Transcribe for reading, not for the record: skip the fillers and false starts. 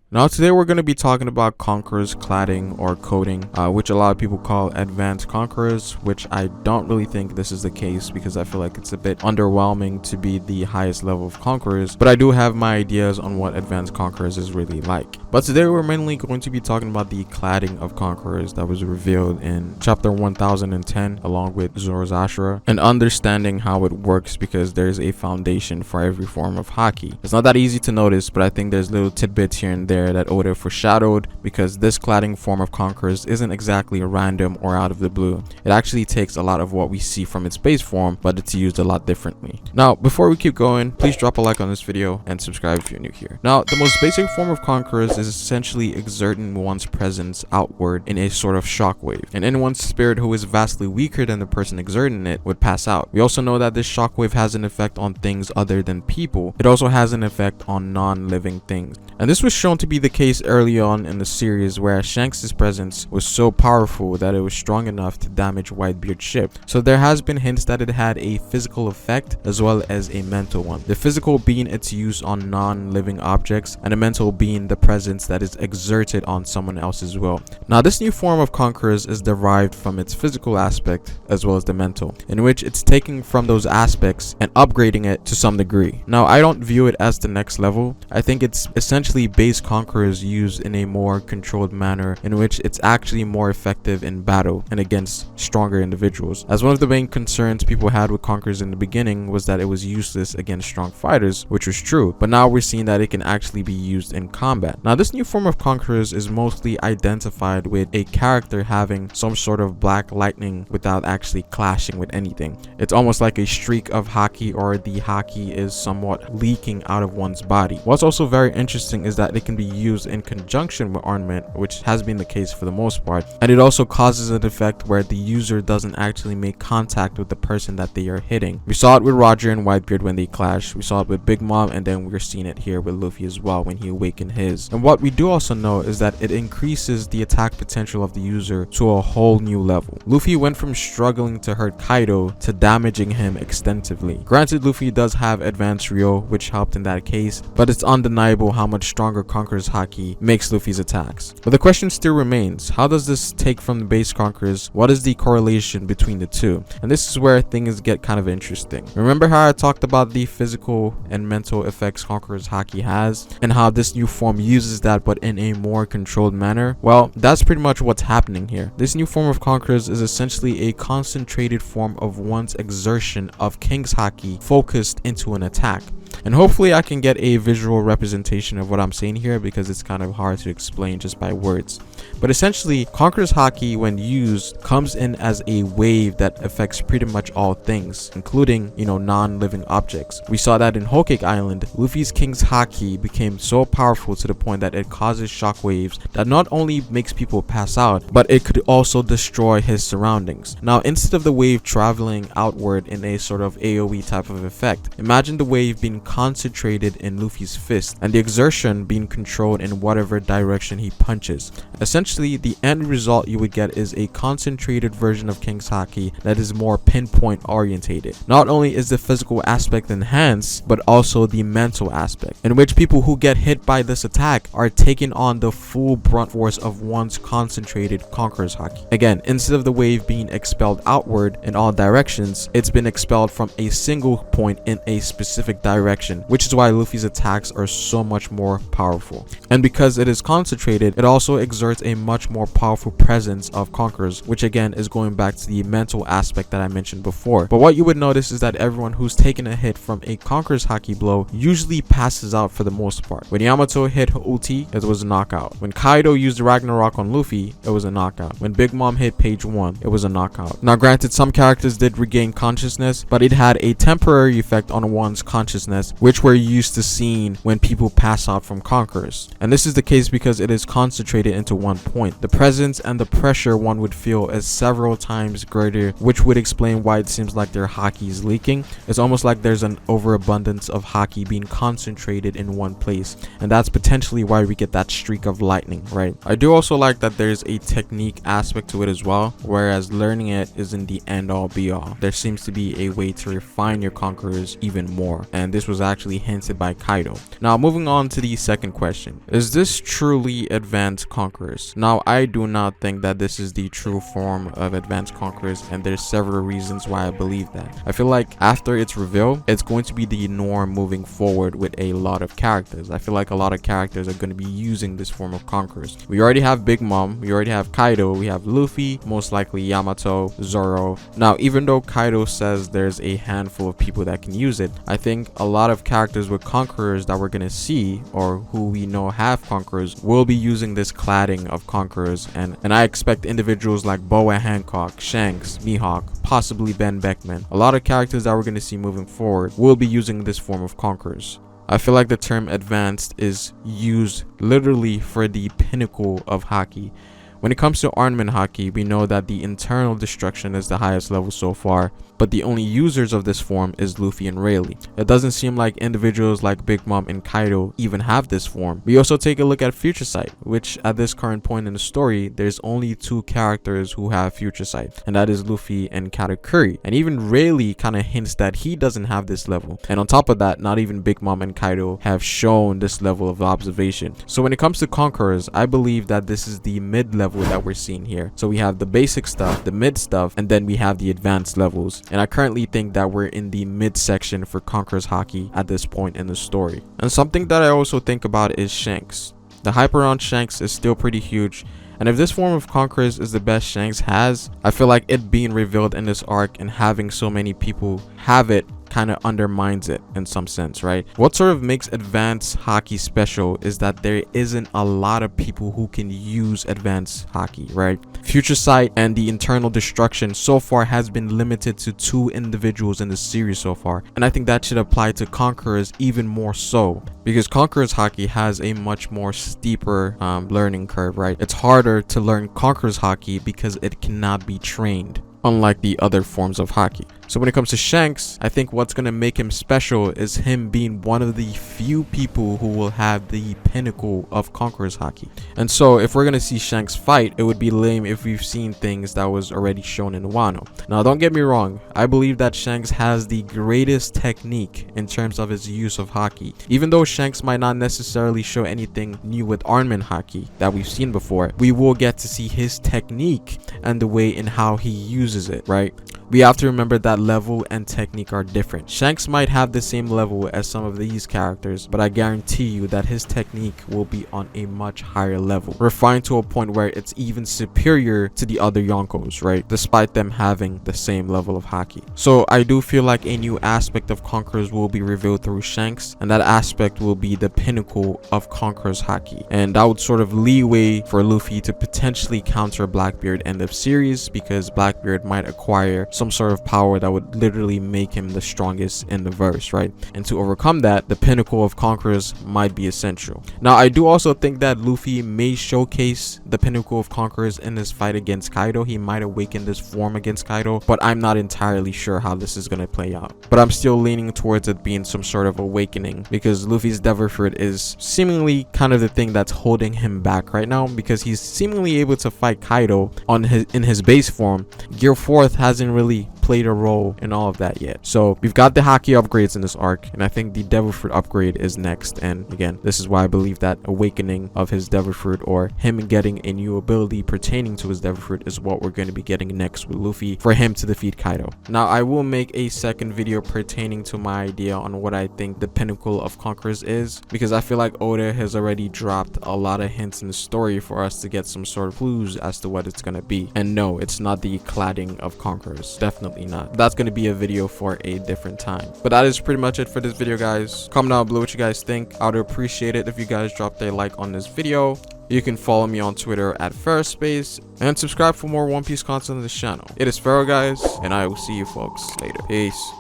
Now today we're going to be talking about Conqueror's cladding or coding, which a lot of people call advanced Conquerors, which I don't really think this is the case because I feel like it's a bit underwhelming to be the highest level of Conquerors, but I do have my ideas on what advanced Conquerors is really like. But today we're mainly going to be talking about the cladding of Conquerors that was revealed in chapter 1010 along with Zoroaster, and understanding how it works because there's a foundation for every form of Haki. It's not that easy to notice, but I think there's little tidbits here and there that Oda foreshadowed, because this cladding form of Conquerors isn't exactly random or out of the blue. It actually takes a lot of what we see from its base form, but it's used a lot differently. Now, before we keep going, please drop a like on this video and subscribe if you're new here. Now, the most basic form of Conquerors is essentially exerting one's presence outward in a sort of shockwave, and anyone's spirit who is vastly weaker than the person exerting it would pass out. We also know that this shockwave has an effect on things other than people. It also has an effect on non-living things. And this was shown to be the case early on in the series, where Shanks' presence was so powerful that it was strong enough to damage Whitebeard's ship. So there has been hints that it had a physical effect as well as a mental one. The physical being its use on non-living objects, and the mental being the presence that is exerted on someone else's will. Now, this new form of Conquerors is derived from its physical aspect as well as the mental, in which it's taking from those aspects and upgrading it to some degree. Now, I don't view it as the next level. I think it's essentially base Conquerors used in a more controlled manner, in which it's actually more effective in battle and against stronger individuals. As one of the main concerns people had with Conquerors in the beginning was that it was useless against strong fighters, which was true, but now we're seeing that it can actually be used in combat. Now, this new form of Conquerors is mostly identified with a character having some sort of black lightning without actually clashing with anything. It's almost like a streak of Haki, or the Haki is somewhat leaking out of one's body. What's also very interesting is that it can be used in conjunction with ornament, which has been the case for the most part, and it also causes an effect where the user doesn't actually make contact with the person that they are hitting. We saw it with Roger and Whitebeard when they clashed, we saw it with Big Mom, and then we're seeing it here with Luffy as well when he awakened his. And what we do also know is that it increases the attack potential of the user to a whole new level. Luffy went from struggling to hurt Kaido to damaging him extensively. Granted, Luffy does have advanced Ryo, which helped in that case, but it's undeniable how much stronger Conqueror's Haki makes Luffy's attacks. But the question still remains, how does this take from the base Conquerors? What is the correlation between the two? And this is where things get kind of interesting. Remember how I talked about the physical and mental effects Conqueror's Haki has, and how this new form uses that but in a more controlled manner? Well, that's pretty much what's happening here. This new form of Conquerors is essentially a concentrated form of one's exertion of King's Haki focused into an attack. And hopefully I can get a visual representation of what I'm saying here, because it's kind of hard to explain just by words. But essentially, Conqueror's Haki, when used, comes in as a wave that affects pretty much all things, including, non-living objects. We saw that in Whole Cake Island. Luffy's King's Haki became so powerful to the point that it causes shockwaves that not only makes people pass out, but it could also destroy his surroundings. Now, instead of the wave traveling outward in a sort of AoE type of effect, imagine the wave being concentrated in Luffy's fist and the exertion being controlled in whatever direction he punches. Essentially, the end result you would get is a concentrated version of King's Haki that is more pinpoint orientated. Not only is the physical aspect enhanced, but also the mental aspect, in which people who get hit by this attack are taking on the full brunt force of one's concentrated Conqueror's Haki. Again, instead of the wave being expelled outward in all directions, it's been expelled from a single point in a specific direction, which is why Luffy's attacks are so much more powerful. And because it is concentrated, it also exerts a much more powerful presence of Conquerors, which again is going back to the mental aspect that I mentioned before. But what you would notice is that everyone who's taken a hit from a Conqueror's Haki blow usually passes out for the most part. When Yamato hit Uchi, it was a knockout. When Kaido used Ragnarok on Luffy, it was a knockout. When Big Mom hit Page 1, it was a knockout. Now granted, some characters did regain consciousness, but it had a temporary effect on one's consciousness, which we're used to seeing when people pass out from Conquerors. And this is the case because it is concentrated into one point. The presence and the pressure one would feel is several times greater, which would explain why it seems like their Haki is leaking. It's almost like there's an overabundance of Haki being concentrated in one place, and that's potentially why we get that streak of lightning, right? I do also like that there's a technique aspect to it as well, whereas learning it isn't the end all be all. There seems to be a way to refine your Conquerors even more, and this was was actually hinted by Kaido. Now moving on to the second question, is this truly advanced conquerors? Now I do not think that this is the true form of advanced conquerors, and there's several reasons why I believe that. I feel like after its reveal, it's going to be the norm moving forward with a lot of characters. I feel like a lot of characters are going to be using this form of conquerors. We already have Big Mom, we already have Kaido, we have Luffy, most likely Yamato, Zoro. Now even though Kaido says there's a handful of people that can use it, I think a lot of characters with conquerors that we're going to see, or who we know have conquerors, will be using this cladding of conquerors, and I expect individuals like Boa Hancock, Shanks, Mihawk, possibly Ben Beckman, a lot of characters that we're going to see moving forward will be using this form of conquerors. I feel like the term advanced is used literally for the pinnacle of Haki. When it comes to armament Haki, we know that the internal destruction is the highest level so far, but the only users of this form is Luffy and Rayleigh. It doesn't seem like individuals like Big Mom and Kaido even have this form. We also take a look at Future Sight, which at this current point in the story, there's only 2 characters who have Future Sight, and that is Luffy and Katakuri. And even Rayleigh kind of hints that he doesn't have this level. And on top of that, not even Big Mom and Kaido have shown this level of observation. So when it comes to conquerors, I believe that this is the mid-level that we're seeing here. So we have the basic stuff, the mid stuff, and then we have the advanced levels. And I currently think that we're in the mid section for Conqueror's Haki at this point in the story. And something that I also think about is Shanks. The hype around Shanks is still pretty huge, and if this form of Conquerors is the best Shanks has, I feel like it being revealed in this arc and having so many people have it kind of undermines it in some sense, right? What sort of makes advanced Haki special is that there isn't a lot of people who can use advanced Haki, right? Future Sight and the internal destruction so far has been limited to 2 individuals in the series so far, and I think that should apply to Conquerors even more so, because Conqueror's Haki has a much more steeper learning curve, right? It's harder to learn Conqueror's Haki because it cannot be trained, unlike the other forms of Haki. So when it comes to Shanks, I think what's going to make him special is him being one of the few people who will have the pinnacle of Conqueror's Haki. And so if we're going to see Shanks fight, it would be lame if we've seen things that was already shown in Wano. Now don't get me wrong, I believe that Shanks has the greatest technique in terms of his use of Haki. Even though Shanks might not necessarily show anything new with armament Haki that we've seen before, we will get to see his technique and the way in how he uses it, right? We have to remember that level and technique are different. Shanks might have the same level as some of these characters, but I guarantee you that his technique will be on a much higher level, refined to a point where it's even superior to the other Yonkos, right? Despite them having the same level of Haki. So I do feel like a new aspect of Conquerors will be revealed through Shanks, and that aspect will be the pinnacle of Conqueror's Haki. And that would sort of leeway for Luffy to potentially counter Blackbeard end of series, because Blackbeard might acquire some sort of power that would literally make him the strongest in the verse, right? And to overcome that, the pinnacle of Conquerors might be essential. Now I do also think that Luffy may showcase the pinnacle of Conquerors in this fight against Kaido. He might awaken this form against Kaido, but I'm not entirely sure how this is going to play out. But I'm still leaning towards it being some sort of awakening, because Luffy's devil fruit is seemingly kind of the thing that's holding him back right now, because he's seemingly able to fight Kaido in his base form. Gear 4th hasn't really played a role in all of that yet. So we've got the Haki upgrades in this arc, and I think the Devil Fruit upgrade is next. And again, this is why I believe that awakening of his Devil Fruit, or him getting a new ability pertaining to his Devil Fruit, is what we're going to be getting next with Luffy for him to defeat Kaido. Now I will make a second video pertaining to my idea on what I think the pinnacle of Conquerors is, because I feel like Oda has already dropped a lot of hints in the story for us to get some sort of clues as to what it's going to be. And no, it's not the cladding of Conquerors. Definitely not. That's going to be a video for a different time. But that is pretty much it for this video, guys. Comment down below what you guys think. I would appreciate it if you guys dropped a like on this video. You can follow me on Twitter at Ferrospace, and subscribe for more One Piece content on this channel. It is Pharaoh, guys, and I will see you folks later. Peace.